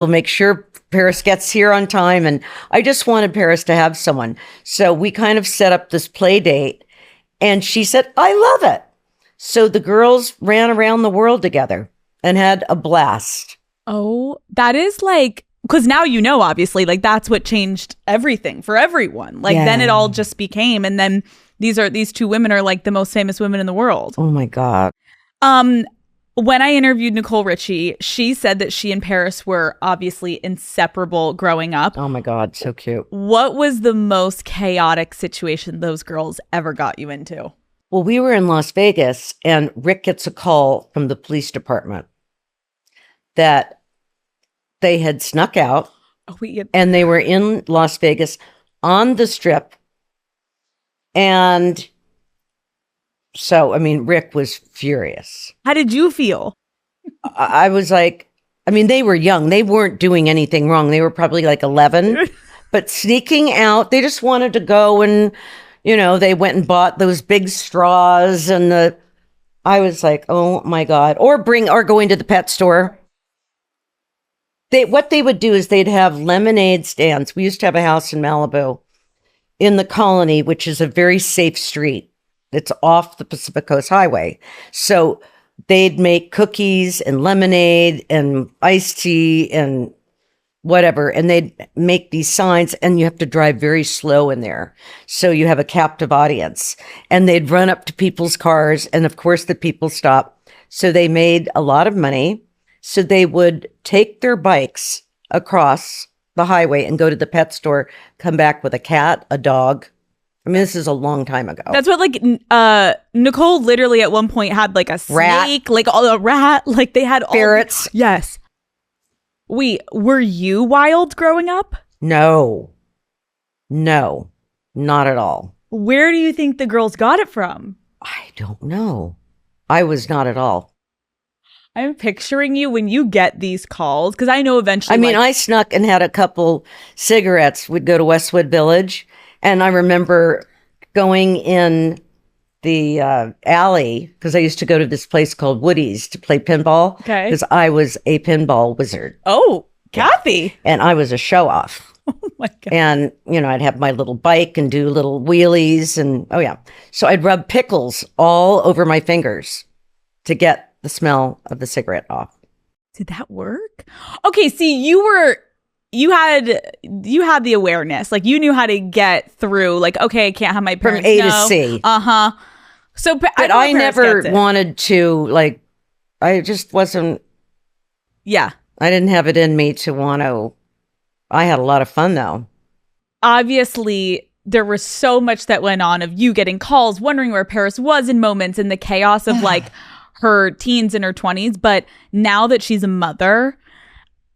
We'll make sure Paris gets here on time. And I just wanted Paris to have someone. So we kind of set up this play date. And she said, I love it. So the girls ran around the world together and had a blast. Oh, that is like, because now you know, obviously, like that's what changed everything for everyone. Like then it all just became, and then these two women are like the most famous women in the world. Oh my God. When I interviewed Nicole Richie, she said that she and Paris were obviously inseparable growing up. Oh my God, so cute. What was the most chaotic situation those girls ever got you into? Well, we were in Las Vegas and Rick gets a call from the police department that they had snuck out and they were in Las Vegas on the Strip. And so, I mean, Rick was furious. How did you feel? I was like, I mean, they were young. They weren't doing anything wrong. They were probably like 11, but sneaking out, they just wanted to go and, you know, they went and bought those big straws and I was like, oh my God. Or going to the pet store. What they would do is they'd have lemonade stands. We used to have a house in Malibu in the Colony, which is a very safe street. It's off the Pacific Coast Highway. So they'd make cookies and lemonade and iced tea and whatever. And they'd make these signs and you have to drive very slow in there. So you have a captive audience and they'd run up to people's cars. And of course the people stop. So they made a lot of money. So they would take their bikes across the highway and go to the pet store, come back with a cat, a dog. I mean, this is a long time ago. That's what, like, Nicole literally at one point had like a snake, like a rat, like they had ferrets. Yes. Wait, were you wild growing up? No, not at all. Where do you think the girls got it from? I don't know. I was not at all. I'm picturing you when you get these calls, because I know eventually. I mean, I snuck and had a couple cigarettes. We'd go to Westwood Village. And I remember going in the alley, because I used to go to this place called Woody's to play pinball. Okay. Because I was a pinball wizard. Oh, Kathy. And I was a show off. Oh my God. And, you know, I'd have my little bike and do little wheelies. And, oh yeah. So I'd rub pickles all over my fingers to get the smell of the cigarette off. Did that work? Okay, see, you had the awareness, like you knew how to get through, like, okay, I can't have my parents from A to C. So, but I never wanted to, like, I just wasn't. Yeah. I didn't have it in me to want to. I had a lot of fun though. Obviously, there was so much that went on of you getting calls, wondering where Paris was in moments, and the chaos of like her teens and her 20s. But now that she's a mother,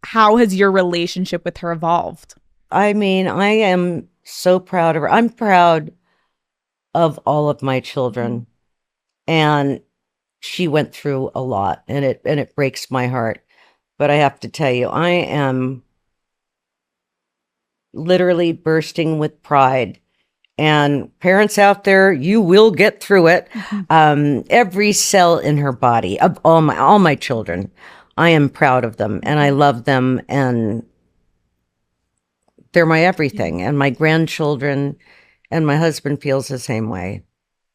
how has your relationship with her evolved? I mean, I am so proud of her. I'm proud of all of my children. And she went through a lot and it breaks my heart. But I have to tell you, I am literally bursting with pride. And parents out there, you will get through it. Mm-hmm. Every cell in her body, of all my children, I am proud of them and I love them and they're my everything. And my grandchildren and my husband feels the same way.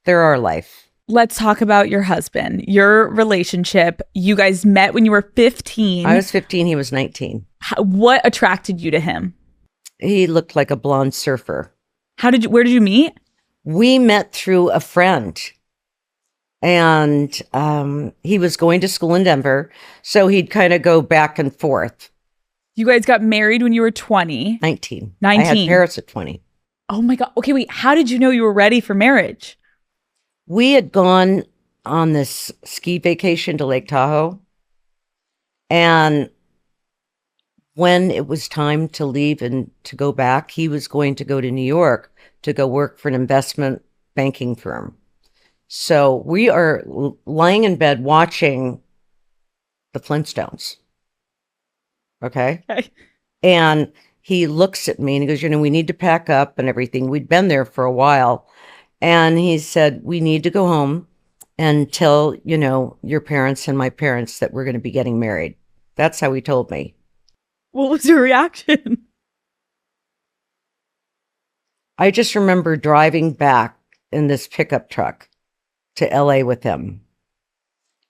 They're our life. Let's talk about your husband, your relationship. You guys met when you were 15. I was 15. He was 19. What attracted you to him? He looked like a blonde surfer. Where did you meet? We met through a friend. And he was going to school in Denver, so he'd kind of go back and forth. You guys got married when you were 20? 19. I had Paris at 20. Oh my God. Okay, wait. How did you know you were ready for marriage? We had gone on this ski vacation to Lake Tahoe. And when it was time to leave and to go back, he was going to go to New York to go work for an investment banking firm. So we are lying in bed watching the Flintstones. Okay. And he looks at me and he goes, you know, we need to pack up and everything. We'd been there for a while. And he said, we need to go home and tell, you know, your parents and my parents that we're going to be getting married. That's how he told me. What was your reaction? I just remember driving back in this pickup truck to LA with him.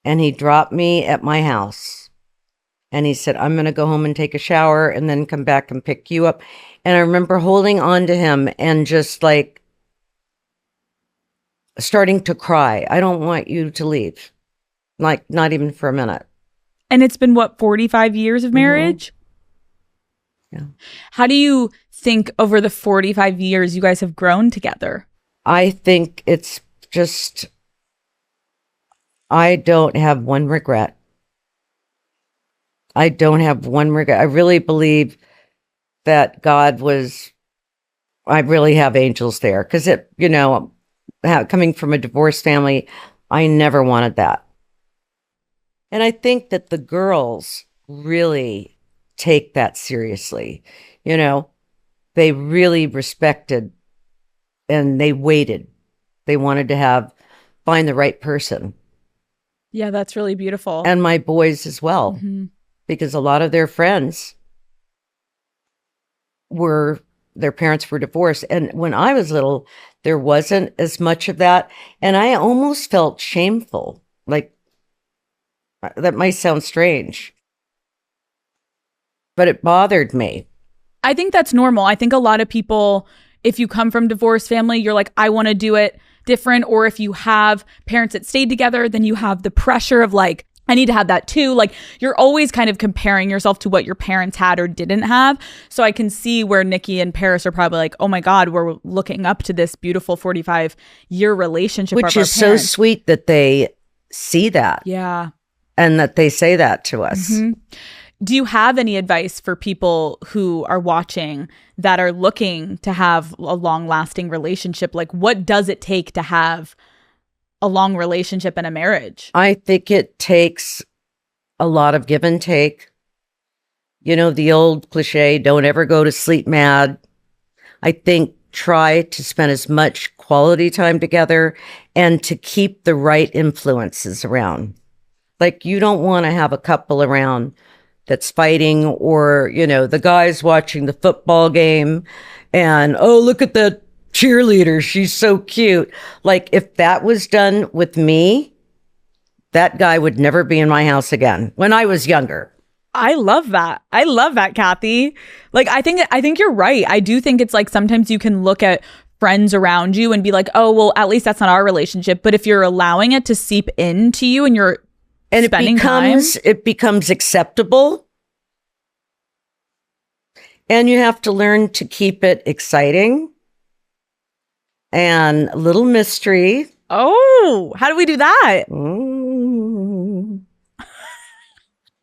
And he dropped me at my house. And he said, I'm going to go home and take a shower and then come back and pick you up. And I remember holding on to him and just like starting to cry. I don't want you to leave. Like, not even for a minute. And it's been, what, 45 years of marriage? Yeah. How do you think over the 45 years you guys have grown together? I think it's just, I don't have one regret. I don't have one regret. I really believe that God was, I really have angels there. Because it, you know, coming from a divorced family, I never wanted that. And I think that the girls really take that seriously. You know, they really respected and they waited. They wanted to find the right person. Yeah, that's really beautiful. And my boys as well, because a lot of their friends their parents were divorced. And when I was little, there wasn't as much of that. And I almost felt shameful. Like, that might sound strange, but it bothered me. I think that's normal. I think a lot of people, if you come from divorced family, you're like, I want to do it different. Or if you have parents that stayed together, then you have the pressure of like, I need to have that too. Like, you're always kind of comparing yourself to what your parents had or didn't have. So I can see where Nikki and Paris are probably like, oh my God, we're looking up to this beautiful 45-year relationship. Which is so sweet that they see that. Yeah. And that they say that to us. Do you have any advice for people who are watching that are looking to have a long-lasting relationship? Like, what does it take to have a long relationship and a marriage? I think it takes a lot of give and take. You know, the old cliche, don't ever go to sleep mad. I think try to spend as much quality time together and to keep the right influences around. Like, you don't want to have a couple around that's fighting, or, you know, the guy's watching the football game and, oh, look at the cheerleader, she's so cute. Like, if that was done with me, that guy would never be in my house again when I was younger. I love that. I love that, Kathy. Like, I think you're right. I do think it's like sometimes you can look at friends around you and be like, oh, well, at least that's not our relationship. But if you're allowing it to seep into you and you're it becomes acceptable, and you have to learn to keep it exciting and a little mystery. Oh, how do we do that?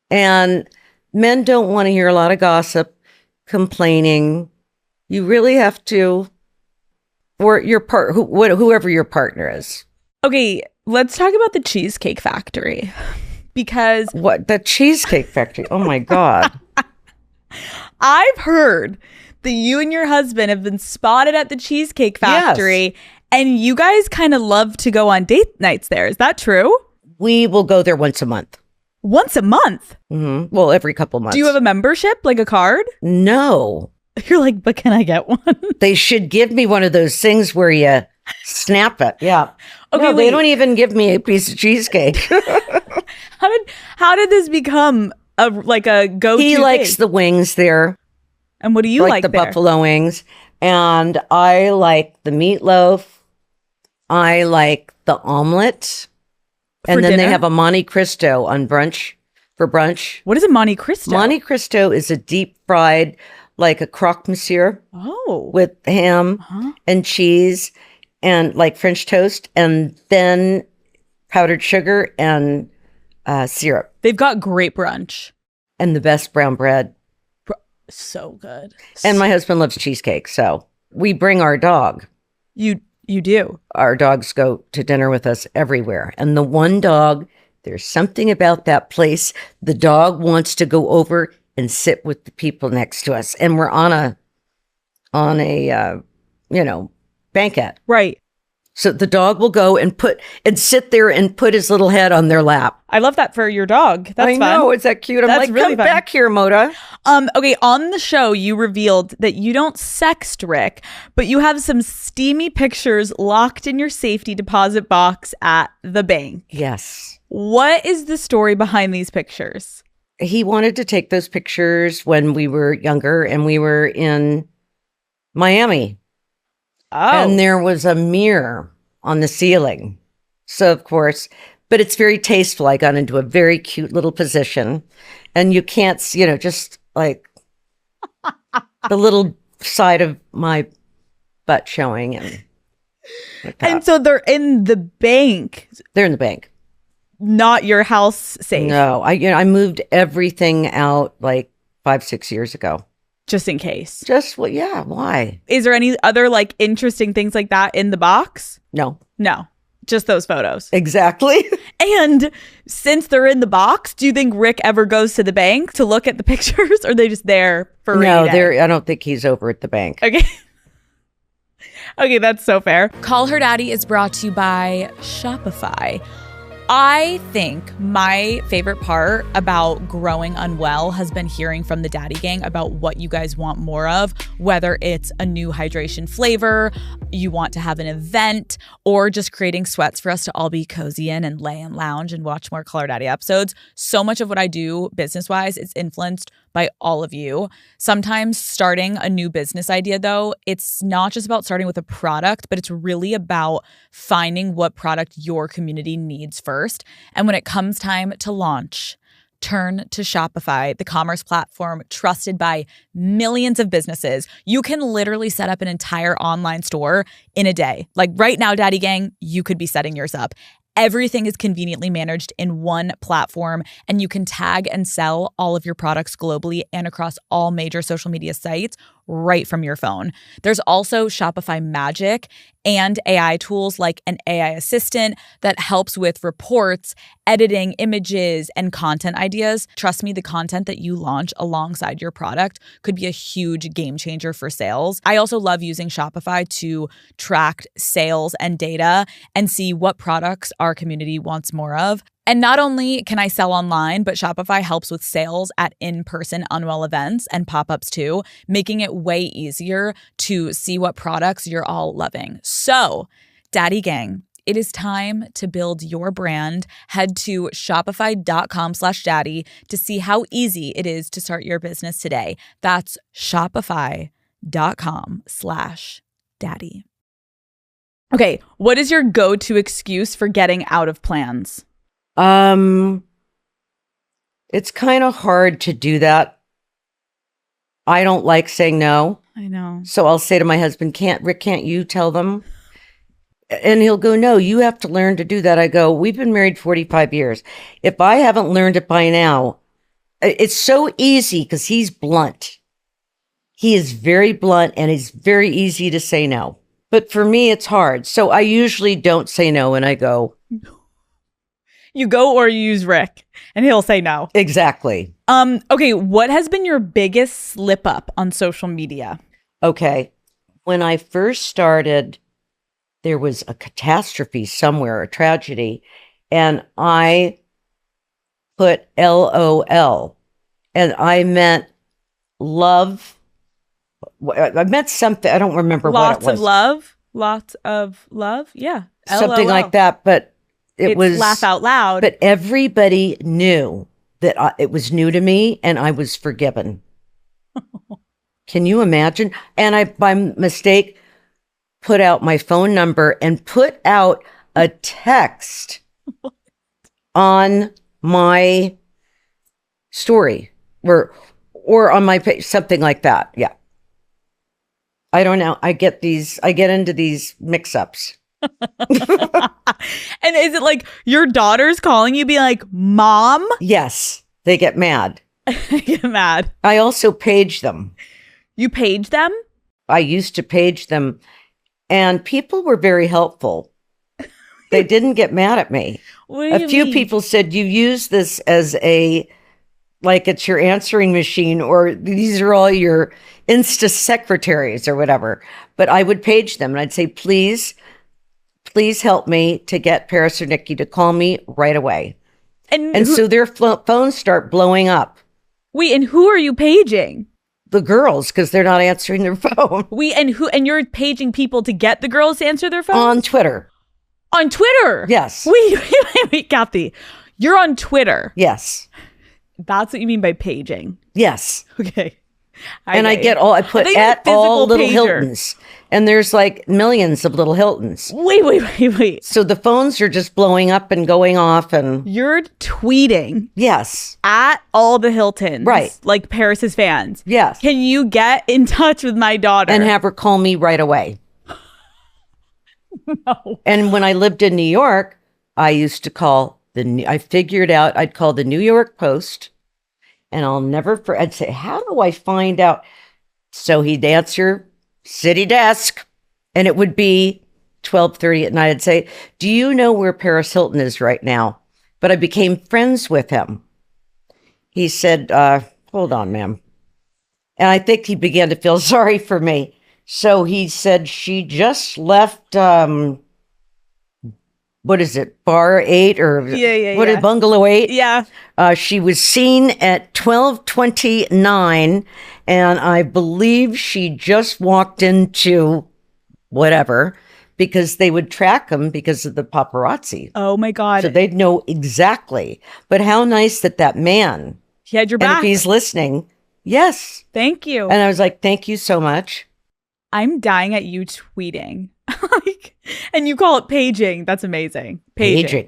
And men don't want to hear a lot of gossip, complaining. You really have to, or whoever your partner is. Okay, let's talk about the Cheesecake Factory. Because what, the Cheesecake Factory? Oh my God. I've heard that you and your husband have been spotted at the Cheesecake Factory, yes. And you guys kind of love to go on date nights there. Is that true? We will go there once a month. Once a month? Mm-hmm. Well, every couple months. Do you have a membership, like a card? No. You're like, but can I get one? They should give me one of those things where you snap it. Yeah. Okay, no, they don't even give me a piece of cheesecake. How did this become a go-to? He likes the wings there. And what do you like the there? Buffalo wings. And I like the meatloaf. I like the omelet. And then they have a Monte Cristo on brunch, for brunch. What is a Monte Cristo? Monte Cristo is a deep fried, like a croque monsieur. Oh. With ham and cheese and like French toast, and then powdered sugar and syrup. They've got great brunch. And the best brown bread. So good. And my husband loves cheesecake, so we bring our dog. You do? Our dogs go to dinner with us everywhere. And the one dog, there's something about that place. The dog wants to go over and sit with the people next to us. And we're on a banquet. Right. So the dog will go and sit there and put his little head on their lap. I love that for your dog. That's I know, is that cute? I'm That's like, really come fun. back here, Moda. Okay, on the show, you revealed that you don't sext Rick, but you have some steamy pictures locked in your safety deposit box at the bank. Yes. What is the story behind these pictures? He wanted to take those pictures when we were younger and we were in Miami. Oh. And there was a mirror on the ceiling. So, of course, but it's very tasteful. I got into a very cute little position. And you can't, just like the little side of my butt showing. And so they're in the bank. They're in the bank. Not your house safe. No, I moved everything out like 5-6 years ago. Just in case. Yeah, why? Is there any other like interesting things like that in the box? No. Just those photos. Exactly. And since they're in the box, do you think Rick ever goes to the bank to look at the pictures, or are they just there for a rainy day? I don't think he's over at the bank. Okay. Okay, that's so fair. Call Her Daddy is brought to you by Shopify. I think my favorite part about growing unwell has been hearing from the Daddy Gang about what you guys want more of, whether it's a new hydration flavor, you want to have an event, or just creating sweats for us to all be cozy in and lay and lounge and watch more Call Her Daddy episodes. So much of what I do business-wise is influenced by all of you. Sometimes starting a new business idea, though, it's not just about starting with a product, but it's really about finding what product your community needs first. And when it comes time to launch, turn to Shopify, the commerce platform trusted by millions of businesses. You can literally set up an entire online store in a day. Like right now, Daddy Gang, you could be setting yours up. Everything is conveniently managed in one platform, and you can tag and sell all of your products globally and across all major social media sites right from your phone. There's also Shopify Magic and AI tools like an AI assistant that helps with reports, editing images, and content ideas. Trust me, the content that you launch alongside your product could be a huge game changer for sales. I also love using Shopify to track sales and data and see what products our community wants more of. And not only can I sell online, but Shopify helps with sales at in-person Unwell events and pop-ups too, making it way easier to see what products you're all loving. So, Daddy Gang, it is time to build your brand. Head to shopify.com/daddy to see how easy it is to start your business today. That's shopify.com/daddy. Okay, what is your go-to excuse for getting out of plans? It's kind of hard to do that. I don't like saying no. I know. So I'll say to my husband, Rick, can't you tell them? And he'll go, no, you have to learn to do that. I go, we've been married 45 years. If I haven't learned it by now, it's so easy because he's blunt. He is very blunt and it's very easy to say no. But for me, it's hard. So I usually don't say no and I go. You go or you use Rick and he'll say no. Exactly. Okay, what has been your biggest slip up on social media? Okay. When I first started, there was a catastrophe somewhere, a tragedy, and I put LOL and I meant love. I meant something. I don't remember what it was. Lots of love. Yeah. Something LOL. like that. But it was laugh out loud. But everybody knew that it was new to me and I was forgiven. Can you imagine? And I, by mistake, put out my phone number and put out a text on my story or on my page, something like that. Yeah. I don't know. I get into these mix-ups. And is it like your daughter's calling you, be like, Mom? Yes, they get mad. Get mad. I also page them. You page them? I used to page them, and people were very helpful. They didn't get mad at me. A few people said, you use this as like it's your answering machine, or these are all your Insta secretaries or whatever. But I would page them and I'd say, please please help me to get Paris or Nikki to call me right away. And So their phones start blowing up. wait, and who are you paging? The girls, because they're not answering their phone. And you're paging people to get the girls to answer their phone? On Twitter. On Twitter? Yes. Wait, Kathy. You're on Twitter. Yes. That's what you mean by paging. Yes. Okay. I put think at the all physical little pager. Hiltons. And there's like millions of little Hiltons. Wait. So the phones are just blowing up and going off and You're tweeting yes. at all the Hiltons. Right. Like Paris's fans. Yes. Can you get in touch with my daughter? And have her call me right away. No. And when I lived in New York, I used to call I figured out I'd call the New York Post, and I'd say, how do I find out? So he'd answer city desk, and it would be 12:30 at night. I'd say, do you know where Paris Hilton is right now? But I became friends with him. He said, hold on, ma'am. And I think he began to feel sorry for me. So he said, she just left, what is it, Bar 8 or what is Bungalow 8? Yeah. She was seen at 12:29, and I believe she just walked into whatever, because they would track them because of the paparazzi. Oh my God. So they'd know exactly. But how nice that man, He had your and back. if he's listening, yes. Thank you. And I was like, thank you so much. I'm dying at you tweeting. And you call it paging. That's amazing. Paging.